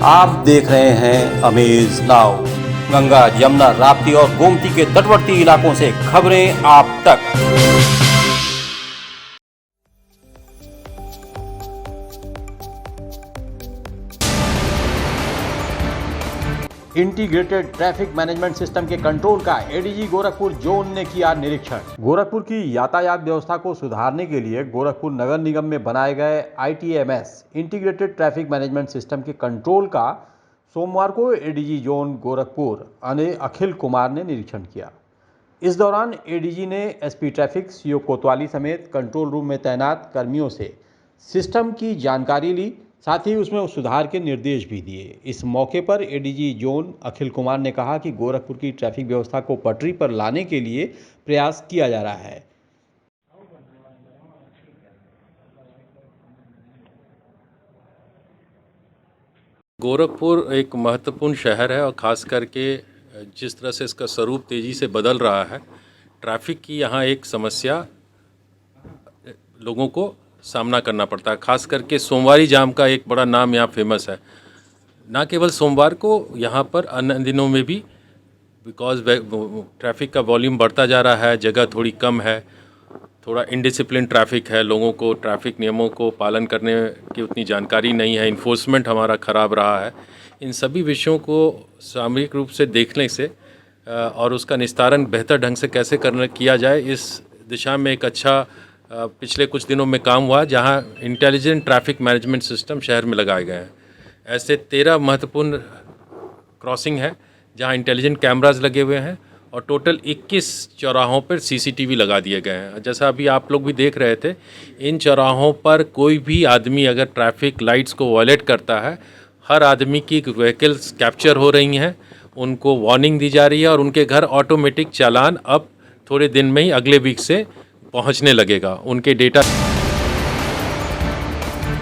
आप देख रहे हैं अमेज नाउ। गंगा, यमुना, राप्ती और गोमती के तटवर्ती इलाकों से खबरें आप तक। इंटीग्रेटेड ट्रैफिक मैनेजमेंट सिस्टम के कंट्रोल का एडीजी गोरखपुर जोन ने किया निरीक्षण। गोरखपुर की यातायात व्यवस्था को सुधारने के लिए गोरखपुर नगर निगम में बनाए गए ITMS integrated traffic management system के कंट्रोल का सोमवार को एडीजी जोन गोरखपुर अखिल कुमार ने निरीक्षण किया। इस दौरान एडीजी ने एसपी ट्रैफिक CO कोतवाली समेत कंट्रोल रूम में तैनात कर्मियों से सिस्टम की जानकारी ली, साथ ही उसमें सुधार के निर्देश भी दिए। इस मौके पर एडीजी जोन अखिल कुमार ने कहा कि गोरखपुर की ट्रैफिक व्यवस्था को पटरी पर लाने के लिए प्रयास किया जा रहा है। गोरखपुर एक महत्वपूर्ण शहर है और ख़ास करके जिस तरह से इसका स्वरूप तेज़ी से बदल रहा है, ट्रैफिक की यहाँ एक समस्या लोगों को सामना करना पड़ता है। ख़ास करके सोमवारी जाम का एक बड़ा नाम यहाँ फेमस है। ना केवल सोमवार को, यहाँ पर अन्य दिनों में भी बिकॉज ट्रैफिक का वॉल्यूम बढ़ता जा रहा है, जगह थोड़ी कम है, थोड़ा इनडिसिप्लिन ट्रैफिक है, लोगों को ट्रैफिक नियमों को पालन करने की उतनी जानकारी नहीं है, इन्फोर्समेंट हमारा ख़राब रहा है। इन सभी विषयों को सामूहिक रूप से देखने से और उसका निस्तारण बेहतर ढंग से कैसे किया जाए, इस दिशा में एक अच्छा पिछले कुछ दिनों में काम हुआ, जहां इंटेलिजेंट ट्रैफिक मैनेजमेंट सिस्टम शहर में लगाए गए हैं। ऐसे 13 महत्वपूर्ण क्रॉसिंग है जहां इंटेलिजेंट कैमराज लगे हुए हैं और टोटल 21 चौराहों पर CCTV लगा दिए गए हैं। जैसा अभी आप लोग भी देख रहे थे, इन चौराहों पर कोई भी आदमी अगर ट्रैफिक लाइट्स को वायलेट करता है, हर आदमी की व्हीकल्स कैप्चर हो रही हैं, उनको वार्निंग दी जा रही है और उनके घर ऑटोमेटिक चालान अब थोड़े दिन में ही अगले वीक से पहुंचने लगेगा उनके डेटा।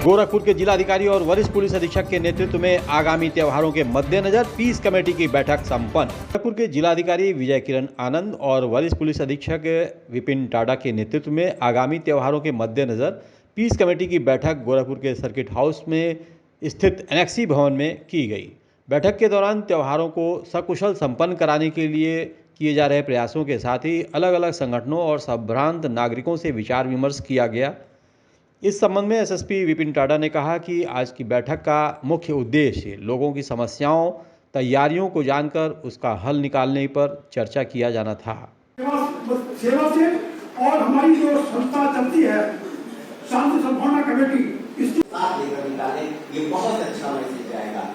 गोरखपुर के जिलाधिकारी और वरिष्ठ पुलिस अधीक्षक के नेतृत्व में आगामी त्योहारों के मद्देनजर पीस कमेटी की बैठक संपन्न। गोरखपुर के जिलाधिकारी विजय किरण आनंद और वरिष्ठ पुलिस अधीक्षक विपिन टाडा के नेतृत्व में आगामी त्योहारों के मद्देनजर पीस कमेटी की बैठक गोरखपुर के सर्किट हाउस में स्थित एनेक्सी भवन में की गई। बैठक के दौरान त्योहारों को सकुशल संपन्न कराने के लिए किए जा रहे प्रयासों के साथ ही अलग अलग संगठनों और संभ्रांत नागरिकों से विचार विमर्श किया गया। इस संबंध में एसएसपी विपिन टाडा ने कहा कि आज की बैठक का मुख्य उद्देश्य लोगों की समस्याओं, तैयारियों को जानकर उसका हल निकालने पर चर्चा किया जाना था। सेवा से और हमारी जो संस्था चलती है शांति संभावना कमेटी, इसकी साथ लेकर निकालें, ये बहुत अच्छा मैसेज जाएगा।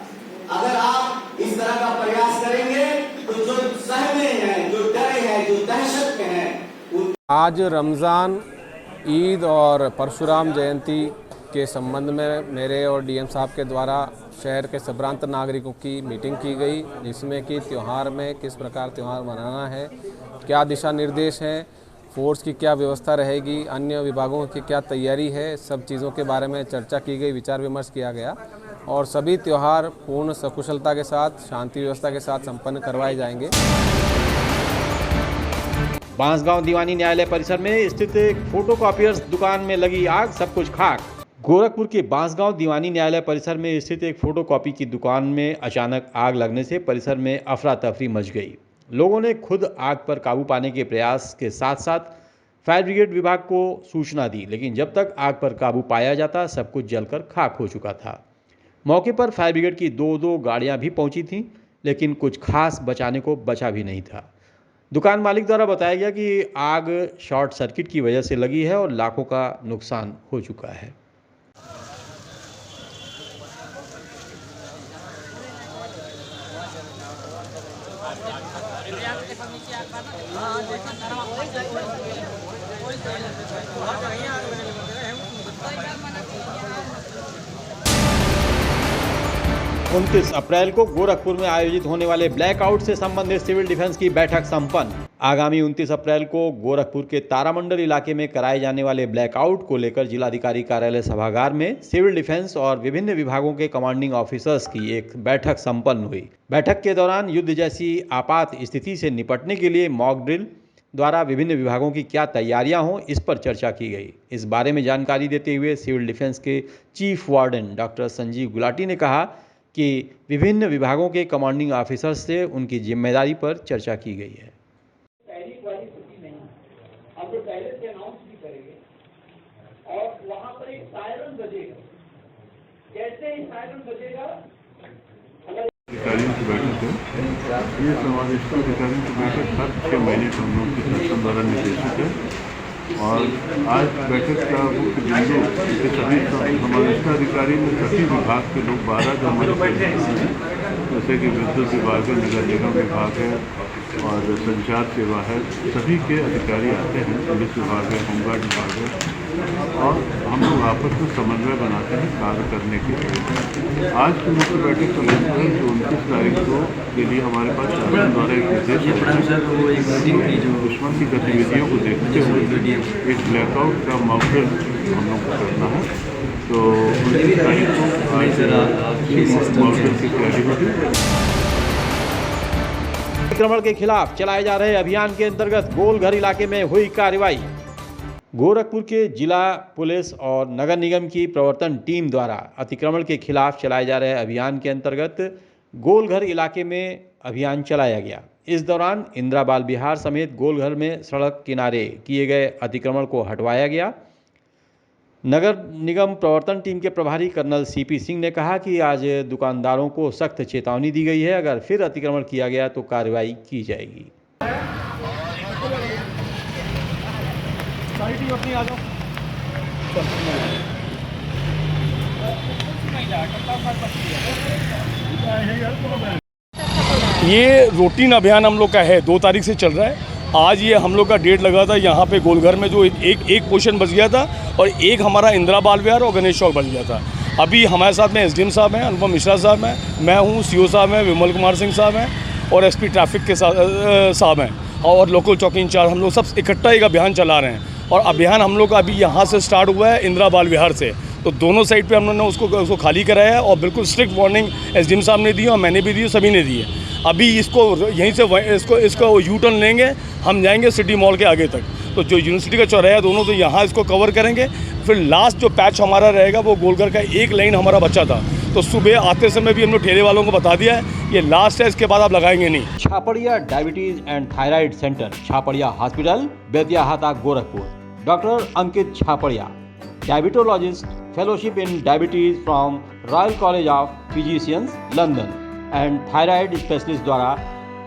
अगर आप इस तरह का प्रयास करेंगे तो जो सहमे हैं, जो डरे हैं, जो दहशत में हैं, आज रमज़ान, ईद और परशुराम जयंती के संबंध में मेरे और डीएम साहब के द्वारा शहर के संभ्रांत नागरिकों की मीटिंग की गई, जिसमें कि त्यौहार में किस प्रकार त्यौहार मनाना है, क्या दिशा निर्देश हैं, फोर्स की क्या व्यवस्था रहेगी, अन्य विभागों की क्या तैयारी है, सब चीज़ों के बारे में चर्चा की गई, विचार विमर्श किया गया और सभी त्यौहार पूर्ण सकुशलता के साथ, शांति व्यवस्था के साथ संपन्न करवाए जाएंगे। बांसगांव दीवानी न्यायालय परिसर में स्थित एक फोटोकॉपियर्स दुकान में लगी आग, सब कुछ खाक। गोरखपुर के बांसगांव दीवानी न्यायालय परिसर में स्थित एक फोटोकॉपी की दुकान में अचानक आग लगने से परिसर में अफरा तफरी मच गई। लोगों ने खुद आग पर काबू पाने के प्रयास के साथ साथ फायर ब्रिगेड विभाग को सूचना दी, लेकिन जब तक आग पर काबू पाया जाता सब कुछ जलकर खाक हो चुका था। मौके पर फायर ब्रिगेड की दो गाड़ियां भी पहुंची थीं, लेकिन कुछ खास बचाने को बचा भी नहीं था। दुकान मालिक द्वारा बताया गया कि आग शॉर्ट सर्किट की वजह से लगी है और लाखों का नुकसान हो चुका है। उनतीस अप्रैल को गोरखपुर में आयोजित होने वाले ब्लैकआउट से संबंधित सिविल डिफेंस की बैठक संपन्न। आगामी 29 अप्रैल को गोरखपुर के तारामंडल इलाके में कराए जाने वाले ब्लैकआउट को लेकर जिलाधिकारी कार्यालय सभागार में सिविल डिफेंस और विभिन्न विभागों के कमांडिंग ऑफिसर्स की एक बैठक संपन्न हुई। बैठक के दौरान युद्ध जैसी आपात स्थिति से निपटने के लिए मॉक ड्रिल, द्वारा विभिन्न विभागों की क्या तैयारियां हों, इस पर चर्चा की गई। इस बारे में जानकारी देते हुए सिविल डिफेंस के chief warden doctor Sanjeev Gulati ने कहा कि विभिन्न विभागों के कमांडिंग ऑफिसर्स से उनकी जिम्मेदारी पर चर्चा की गई है। तहरीक वाली स्थिति नहीं, हम लोग पहले से अनाउंस भी करेंगे और वहां पर एक सायरन बजेगा। कैसे ही सायरन बजेगा, अधिकारियों की बैठक है। ये समावेशी अधिकारियों की बैठक हर 6 महीने को हम लोग के शासन द्वारा निर्देशित है और आज बैठक का मुख्य बिंदु के सभी समावेशी अधिकारी में सभी विभाग के लोग 12 जो हमारे जैसे कि विद्युत विभाग है, नगर निगम विभाग है और संचार सेवा है, सभी के अधिकारी आते हैं। पुलिस विभाग है, होमगार्ड विभाग है और हम लोग आपस में समन्वय बनाते हैं कार्य करने के लिए। आज की मुख्य बैठक का लक्ष्य है कि 29 तारीख को के लिए हमारे पास शासन द्वारा एक निर्देश है। दुश्मन की गतिविधियों को देखते हुए एक ब्लैकआउट का मॉकड्रिल हम लोग को करना है। तो 29 तारीख को आज मॉकड्रिल की तैयारी होगी। अतिक्रमण के खिलाफ चलाए जा रहे अभियान के अंतर्गत गोलघर इलाके में हुई कार्रवाई। गोरखपुर के जिला पुलिस और नगर निगम की प्रवर्तन टीम द्वारा अतिक्रमण के खिलाफ चलाए जा रहे अभियान के अंतर्गत गोलघर इलाके में अभियान चलाया गया। इस दौरान इंदिरा बाल विहार समेत गोलघर में सड़क किनारे किए गए अतिक्रमण को हटवाया गया। नगर निगम प्रवर्तन टीम के प्रभारी कर्नल सीपी सिंह ने कहा कि आज दुकानदारों को सख्त चेतावनी दी गई है, अगर फिर अतिक्रमण किया गया तो कार्रवाई की जाएगी। ये रूटीन अभियान हम लोग का है, 2 तारीख से चल रहा है। आज ये हम लोग का डेट लगा था, यहाँ पे गोलघर में जो एक पोर्शन बच गया था और एक हमारा इंदिरा बाल विहार और गणेश चौक बच गया था। अभी हमारे साथ में एसडीएम साहब हैं, अनुपम मिश्रा साहब हैं, मैं हूँ, सीओ साहब हैं, विमल कुमार सिंह साहब हैं और एसपी ट्रैफिक के साहब हैं और लोकल चौकी इंचार्ज। हम लोग सब इकट्ठा एक अभियान चला रहे हैं और अभियान हम लोग का अभी यहाँ से स्टार्ट हुआ है इंदिरा बाल विहार से। तो दोनों साइड पे हम लोगों ने उसको खाली कराया है और बिल्कुल स्ट्रिक्ट वार्निंग एसडीएम साहब ने दी और मैंने भी दी, सभी ने दी है। अभी इसको यहीं से इसको यू टर्न लेंगे, हम जाएंगे सिटी मॉल के आगे तक। तो जो यूनिवर्सिटी का चौराहा दोनों, तो यहाँ इसको कवर करेंगे। फिर लास्ट जो पैच हमारा रहेगा वो गोलघर का एक लाइन हमारा बचा था, तो सुबह आते समय भी हम लोग ठेले वालों को बता दिया है ये लास्ट है, इसके बाद आप लगाएंगे नहीं। Chhapadia diabetes and thyroid centre, Chhapadia hospital, Betiahata, Gorakhpur. Doctor Ankit Chhapadia, diabetologist, fellowship in diabetes from royal college of physicians, London and thyroid specialist द्वारा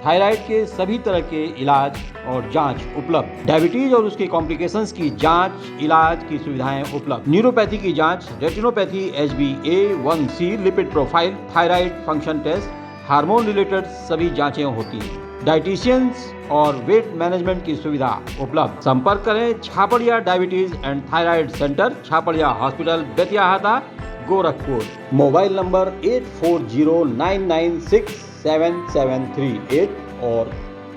थायराइड के सभी तरह के इलाज और जांच उपलब्ध। डायबिटीज और उसके कॉम्प्लिकेशंस की जांच, इलाज की सुविधाएं उपलब्ध। न्यूरोपैथी की जांच, retinopathy, HbA1c, lipid profile, thyroid function test, hormone related सभी जांचें होती हैं। डाइटिशियंस और वेट मैनेजमेंट की सुविधा उपलब्ध। संपर्क करें Chhapadia diabetes and thyroid centre, Chhapadia hospital, Betiahata, Gorakhpur. Mobile number 8409967738 और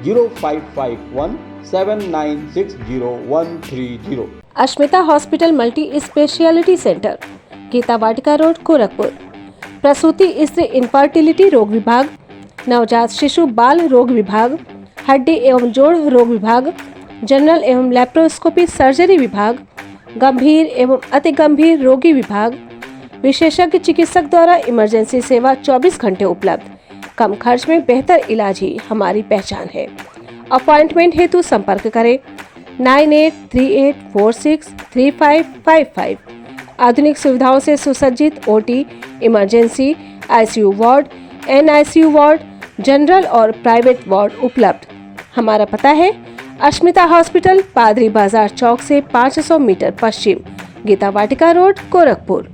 0551796013 Ashmita hospital multi speciality centre, Geeta Vatika road, Gorakhpur. प्रसूति स्त्री इनफर्टिलिटी रोग विभाग, नवजात शिशु बाल रोग विभाग, हड्डी एवं जोड़ रोग विभाग, जनरल एवं लैप्रोस्कोपी सर्जरी विभाग, गंभीर एवं अति गंभीर रोगी विभाग, विशेषज्ञ चिकित्सक द्वारा इमरजेंसी सेवा 24 घंटे उपलब्ध। कम खर्च में बेहतर इलाज ही हमारी पहचान है। अपॉइंटमेंट हेतु संपर्क करें 9838463555। आधुनिक सुविधाओं से सुसज्जित OT, emergency, ICU ward, NICU ward, general और प्राइवेट वार्ड उपलब्ध। हमारा पता है अश्मिता हॉस्पिटल, पादरी बाजार चौक से 500 मीटर पश्चिम, गीता वाटिका रोड, गोरखपुर।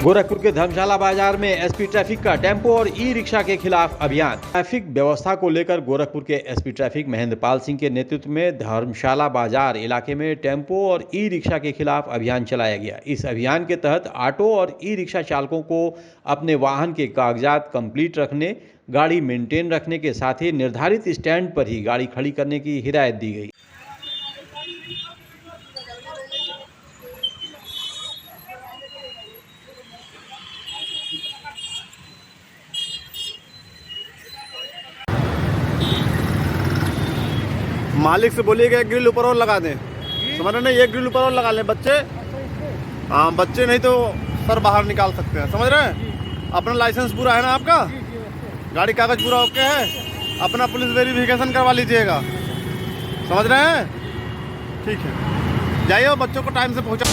गोरखपुर के धर्मशाला बाजार में एसपी ट्रैफिक का टेम्पो और ई रिक्शा के खिलाफ अभियान। ट्रैफिक व्यवस्था को लेकर गोरखपुर के एसपी ट्रैफिक महेंद्र पाल सिंह के नेतृत्व में धर्मशाला बाजार इलाके में टेम्पो और ई रिक्शा के खिलाफ अभियान चलाया गया। इस अभियान के तहत ऑटो और ई रिक्शा चालकों को अपने वाहन के कागजात कंप्लीट रखने, गाड़ी मेंटेन रखने के साथ ही निर्धारित स्टैंड पर ही गाड़ी खड़ी करने की हिदायत दी गई। मालिक से बोलिएगा एक ग्रिल ऊपर और लगा दें, समझ रहे नहीं, एक ग्रिल ऊपर और लगा लें बच्चे। हाँ बच्चे नहीं तो सर बाहर निकाल सकते हैं, समझ रहे हैं। अपना लाइसेंस पूरा है ना आपका, गाड़ी कागज पूरा ओके है, अपना पुलिस वेरिफिकेशन करवा लीजिएगा, समझ रहे हैं। ठीक है, जाइए और बच्चों को टाइम से पहुँचा।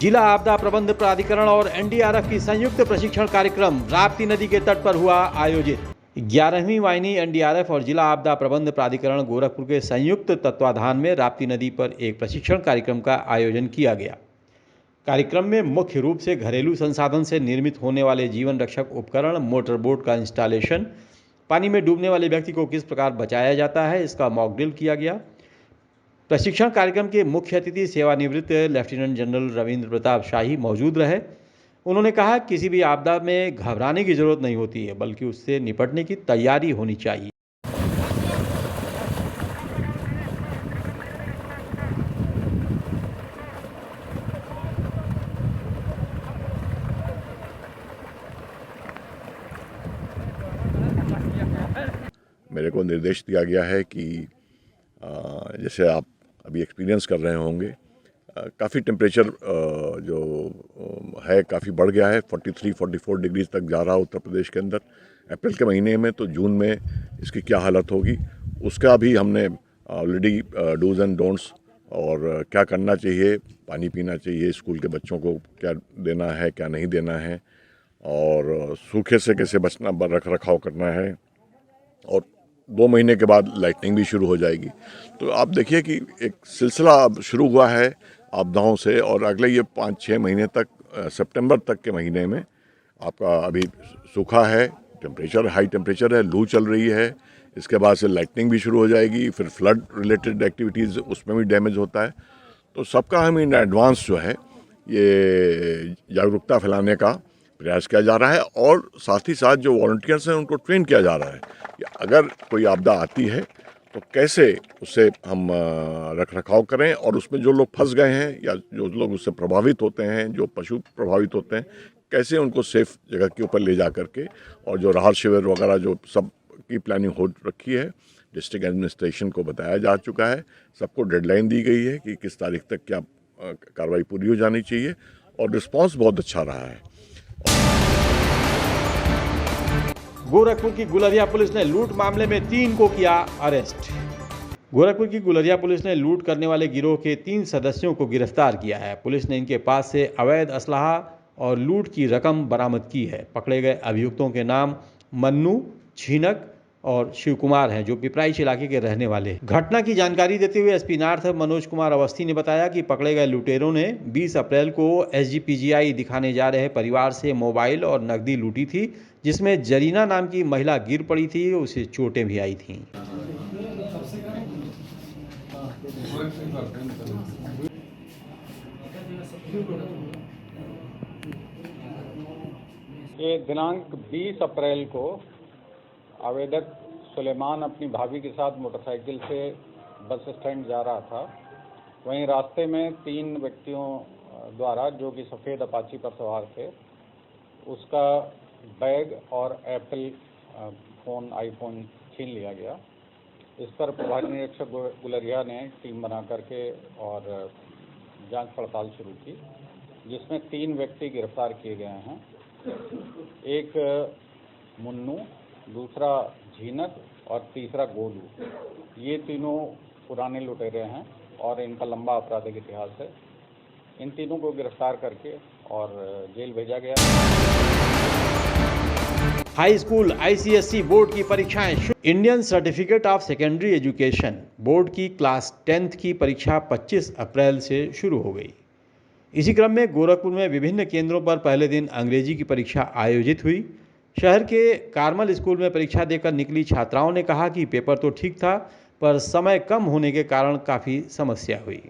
जिला आपदा प्रबंध प्राधिकरण और एनडीआरएफ की संयुक्त प्रशिक्षण कार्यक्रम राप्ती नदी के तट पर हुआ आयोजित। 11वीं वाहिनी एनडीआरएफ और जिला आपदा प्रबंध प्राधिकरण गोरखपुर के संयुक्त तत्वाधान में राप्ती नदी पर एक प्रशिक्षण कार्यक्रम का आयोजन किया गया। कार्यक्रम में मुख्य रूप से घरेलू संसाधन से निर्मित होने वाले जीवन रक्षक उपकरण, मोटर बोट का इंस्टॉलेशन, पानी में डूबने वाले व्यक्ति को किस प्रकार बचाया जाता है, इसका मॉक ड्रिल किया गया। प्रशिक्षण कार्यक्रम के मुख्य अतिथि सेवानिवृत्त लेफ्टिनेंट जनरल रविंद्र प्रताप शाही मौजूद रहे। उन्होंने कहा किसी भी आपदा में घबराने की जरूरत नहीं होती है, बल्कि उससे निपटने की तैयारी होनी चाहिए। मेरे को निर्देश दिया गया है कि जैसे आप अभी एक्सपीरियंस कर रहे होंगे, काफ़ी टेम्परेचर जो है काफ़ी बढ़ गया है, 43-44 डिग्री तक जा रहा है उत्तर प्रदेश के अंदर अप्रैल के महीने में। तो जून में इसकी क्या हालत होगी उसका भी हमने ऑलरेडी डूज एंड डोंट्स और क्या करना चाहिए, पानी पीना चाहिए, स्कूल के बच्चों को क्या देना है क्या नहीं देना है, और सूखे से कैसे बचना, रख रखाव करना है। और 2 महीने के बाद लाइटनिंग भी शुरू हो जाएगी। तो आप देखिए कि एक सिलसिला अब शुरू हुआ है आपदाओं से, और अगले ये 5-6 महीने तक, सितंबर तक के महीने में आपका अभी सूखा है, टेम्परेचर हाई टेम्परेचर है, लू चल रही है, इसके बाद से लाइटनिंग भी शुरू हो जाएगी, फिर फ्लड रिलेटेड एक्टिविटीज़ उसमें भी डैमेज होता है। तो सबका हम इन एडवांस जो है ये जागरूकता फैलाने का प्रयास किया जा रहा है, और साथ ही साथ जो वॉलंटियर्स हैं उनको ट्रेन किया जा रहा है कि अगर कोई आपदा आती है तो कैसे उससे हम रख रखाव करें, और उसमें जो लोग फंस गए हैं या जो लोग उससे प्रभावित होते हैं, जो पशु प्रभावित होते हैं, कैसे उनको सेफ जगह के ऊपर ले जा करके, और जो राहत शिविर वगैरह जो सब की प्लानिंग हो रखी है, डिस्ट्रिक्ट एडमिनिस्ट्रेशन को बताया जा चुका है, सबको डेडलाइन दी गई है कि किस तारीख तक क्या कार्रवाई पूरी हो जानी चाहिए, और रिस्पांस बहुत अच्छा रहा है। गोरखपुर की गुलरिया पुलिस ने लूट मामले में 3 को किया अरेस्ट। गोरखपुर की गुलरिया पुलिस ने लूट करने वाले गिरोह के 3 सदस्यों को गिरफ्तार किया है। पुलिस ने इनके पास से अवैध असलहा और लूट की रकम बरामद की है। पकड़े गए अभियुक्तों के नाम मन्नू, झीनक और शिव कुमार हैं, जो पिपराइच इलाके के रहने वाले हैं। घटना की जानकारी देते हुए एसपी नॉर्थ मनोज कुमार अवस्थी ने बताया कि पकड़े गए लुटेरों ने 20 अप्रैल को एसजीपीजीआई दिखाने जा रहे परिवार से मोबाइल और नकदी लूटी थी, जिसमें जरीना नाम की महिला गिर पड़ी थी, उसे चोटें भी आई थीं। ये दिनांक 20 अप्रैल को आवेदक सुलेमान अपनी भाभी के साथ मोटरसाइकिल से बस स्टैंड जा रहा था। वहीं रास्ते में 3 व्यक्तियों द्वारा, जो कि सफ़ेद अपाची पर सवार थे, उसका बैग और एप्पल फ़ोन, आईफोन छीन लिया गया। इस पर प्रभारी निरीक्षक गुलरिया ने टीम बना करके और जांच पड़ताल शुरू की, जिसमें 3 व्यक्ति गिरफ्तार किए गए हैं। एक मुन्नू, दूसरा झीनक और तीसरा गोलू। ये तीनों पुराने लुटेरे हैं और इनका लंबा आपराधिक इतिहास है। इन तीनों को गिरफ्तार करके और जेल भेजा गया। हाई स्कूल आईसीएसई बोर्ड की परीक्षाएं। Indian certificate of secondary education board की क्लास 10th की परीक्षा 25 अप्रैल से शुरू हो गई। इसी क्रम में गोरखपुर में विभिन्न केंद्रों पर पहले दिन अंग्रेजी की परीक्षा आयोजित हुई। शहर के कार्मल स्कूल में परीक्षा देकर निकली छात्राओं ने कहा कि पेपर तो ठीक था, पर समय कम होने के कारण काफ़ी समस्या हुई।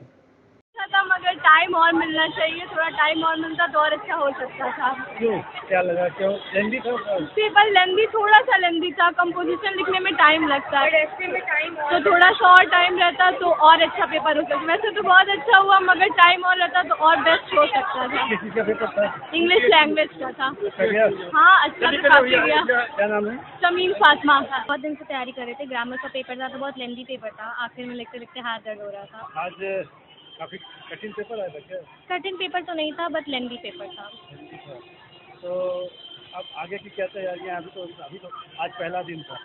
मगर टाइम और मिलना चाहिए, थोड़ा टाइम और मिलता तो और अच्छा हो सकता था। क्यों, क्या लगा, क्यों लेंदी था? पेपर लेंदी, थोड़ा सा लेंदी था। कंपोजिशन लिखने में टाइम लगता है, तो थोड़ा सा और टाइम रहता तो और अच्छा पेपर हो सकता। वैसे तो बहुत अच्छा हुआ, मगर टाइम और रहता तो और बेस्ट हो सकता था। किसी का पेपर था? इंग्लिश लैंग्वेज का था। गया? हाँ, अच्छा था, काफी गया। क्या नाम है? शमीम फातिमा। बहुत दिन से तैयारी कर रहे थे, ग्रामर का पेपर था तो बहुत लेंदी पेपर था, आखिर में लिखते लिखते हाथ दर्द हो रहा था। आज काफी कठिन पेपर आया था क्या? कठिन पेपर तो नहीं था, बट लेंदी पेपर था। तो अब आगे की क्या तैयारियां? अभी तो आज पहला दिन था।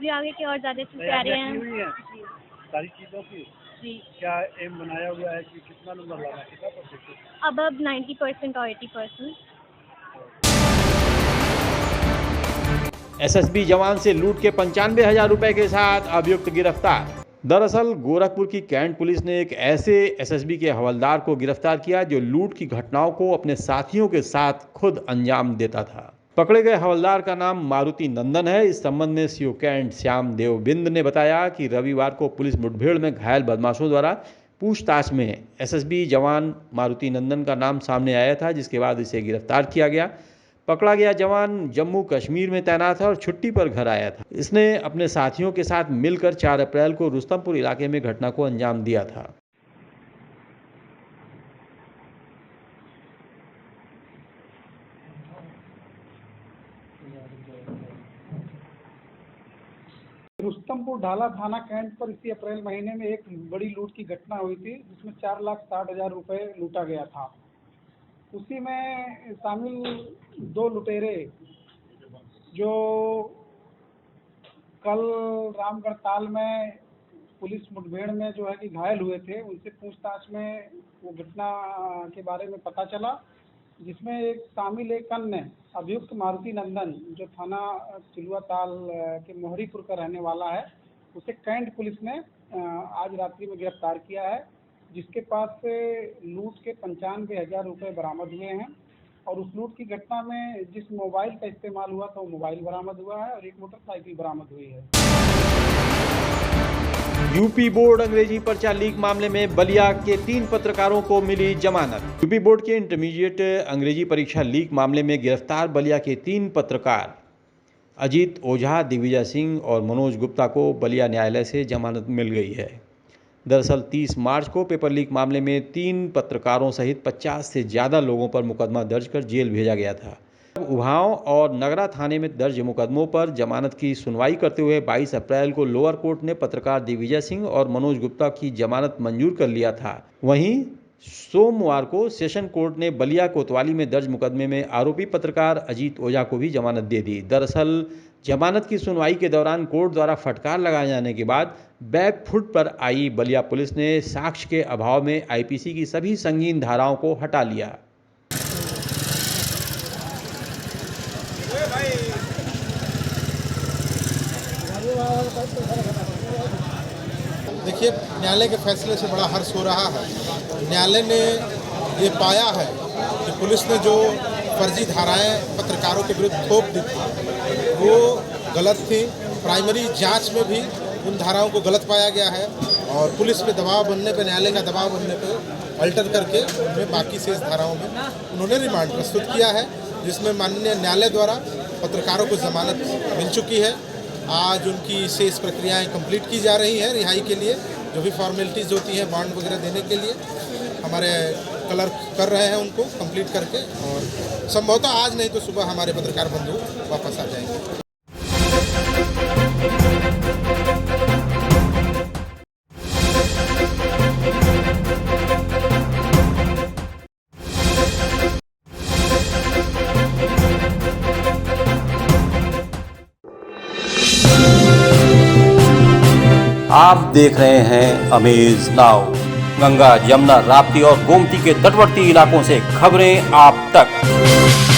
जी, आगे की और ज़्यादा तैयारियां की हैं। हुई हैं जी सारी चीजों की। जी। क्या एम बनाया हुआ है कि कितना नंबर लाना है? कितना परसेंट? अब 90% और 80%। एसएसबी जवान से लूट के 95,000 रुपए के साथ अभियुक्त गिरफ्तार। दरअसल गोरखपुर की कैंट पुलिस ने एक ऐसे एसएसबी के हवलदार को गिरफ्तार किया जो लूट की घटनाओं को अपने साथियों के साथ खुद अंजाम देता था। पकड़े गए हवलदार का नाम मारुति नंदन है। इस संबंध में सीओ कैंट श्याम देवबिंद ने बताया कि रविवार को पुलिस मुठभेड़ में घायल बदमाशों द्वारा पूछताछ में एसएसबी जवान मारुति नंदन का नाम सामने आया था, जिसके बाद इसे गिरफ्तार किया गया। पकड़ा गया जवान जम्मू कश्मीर में तैनात था और छुट्टी पर घर आया था। इसने अपने साथियों के साथ मिलकर 4 अप्रैल को रुस्तमपुर इलाके में घटना को अंजाम दिया था। रुस्तमपुर ढाला थाना कैंट पर इसी अप्रैल महीने में एक बड़ी लूट की घटना हुई थी, जिसमें 4,60,000 रुपए लूटा गया था। उसी में शामिल 2 लुटेरे जो कल रामगढ़ ताल में पुलिस मुठभेड़ में जो है कि घायल हुए थे, उनसे पूछताछ में वो घटना के बारे में पता चला, जिसमें एक शामिल एक अन्य अभियुक्त मारुति नंदन जो थाना चिलुआ ताल के मोहरीपुर का रहने वाला है, उसे कैंट पुलिस ने आज रात्रि में गिरफ्तार किया है, जिसके पास से लूट के 95,000 रुपये बरामद हुए हैं। और उस लूट की घटना में जिस मोबाइल का इस्तेमाल हुआ था वो मोबाइल बरामद हुआ है और एक मोटरसाइकिल बरामद हुई है। यूपी बोर्ड अंग्रेजी पर्चा लीक मामले में बलिया के 3 पत्रकारों को मिली जमानत। यूपी बोर्ड के इंटरमीडिएट अंग्रेजी परीक्षा लीक मामले में गिरफ्तार बलिया के 3 पत्रकार अजीत ओझा, दिग्विजय सिंह और मनोज गुप्ता को बलिया न्यायालय से जमानत मिल गई है। दरअसल 30 मार्च को पेपर लीक मामले में 3 पत्रकारों सहित 50 से ज़्यादा लोगों पर मुकदमा दर्ज कर जेल भेजा गया था। उभाव और नगरा थाने में दर्ज मुकदमों पर जमानत की सुनवाई करते हुए 22 अप्रैल को लोअर कोर्ट ने पत्रकार दिग्विजय सिंह और मनोज गुप्ता की जमानत मंजूर कर लिया था। वहीं सोमवार को सेशन कोर्ट ने बलिया कोतवाली में दर्ज मुकदमे में आरोपी पत्रकार अजीत ओझा को भी जमानत दे दी। दरअसल जमानत की सुनवाई के दौरान कोर्ट द्वारा फटकार लगाए जाने के बाद बैकफुट पर आई बलिया पुलिस ने साक्ष्य के अभाव में आईपीसी की सभी संगीन धाराओं को हटा लिया। देखिए, न्यायालय के फैसले से बड़ा हर्ष हो रहा है। न्यायालय ने ये पाया है कि पुलिस ने जो फर्जी धाराएं पत्रकारों के विरुद्ध थोप दी थी वो गलत थी। प्राइमरी जांच में भी उन धाराओं को गलत पाया गया है और पुलिस पे दबाव बनने पे, न्यायालय का दबाव बनने पे अल्टर करके उनमें बाकी शेष धाराओं में उन्होंने रिमांड प्रस्तुत किया है, जिसमें माननीय न्यायालय द्वारा पत्रकारों को जमानत मिल चुकी है। आज उनकी शेष प्रक्रियाएं कंप्लीट की जा रही हैं रिहाई के लिए, जो भी फॉर्मेलिटीज़ होती हैं बॉन्ड वगैरह देने के लिए हमारे क्लर्क कर रहे हैं उनको कंप्लीट करके, और संभवतः आज नहीं तो सुबह हमारे पत्रकार बंधु वापस आ जाएंगे। आप देख रहे हैं अमेज नाउ। गंगा, यमुना, राप्ती और गोमती के तटवर्ती इलाकों से खबरें आप तक।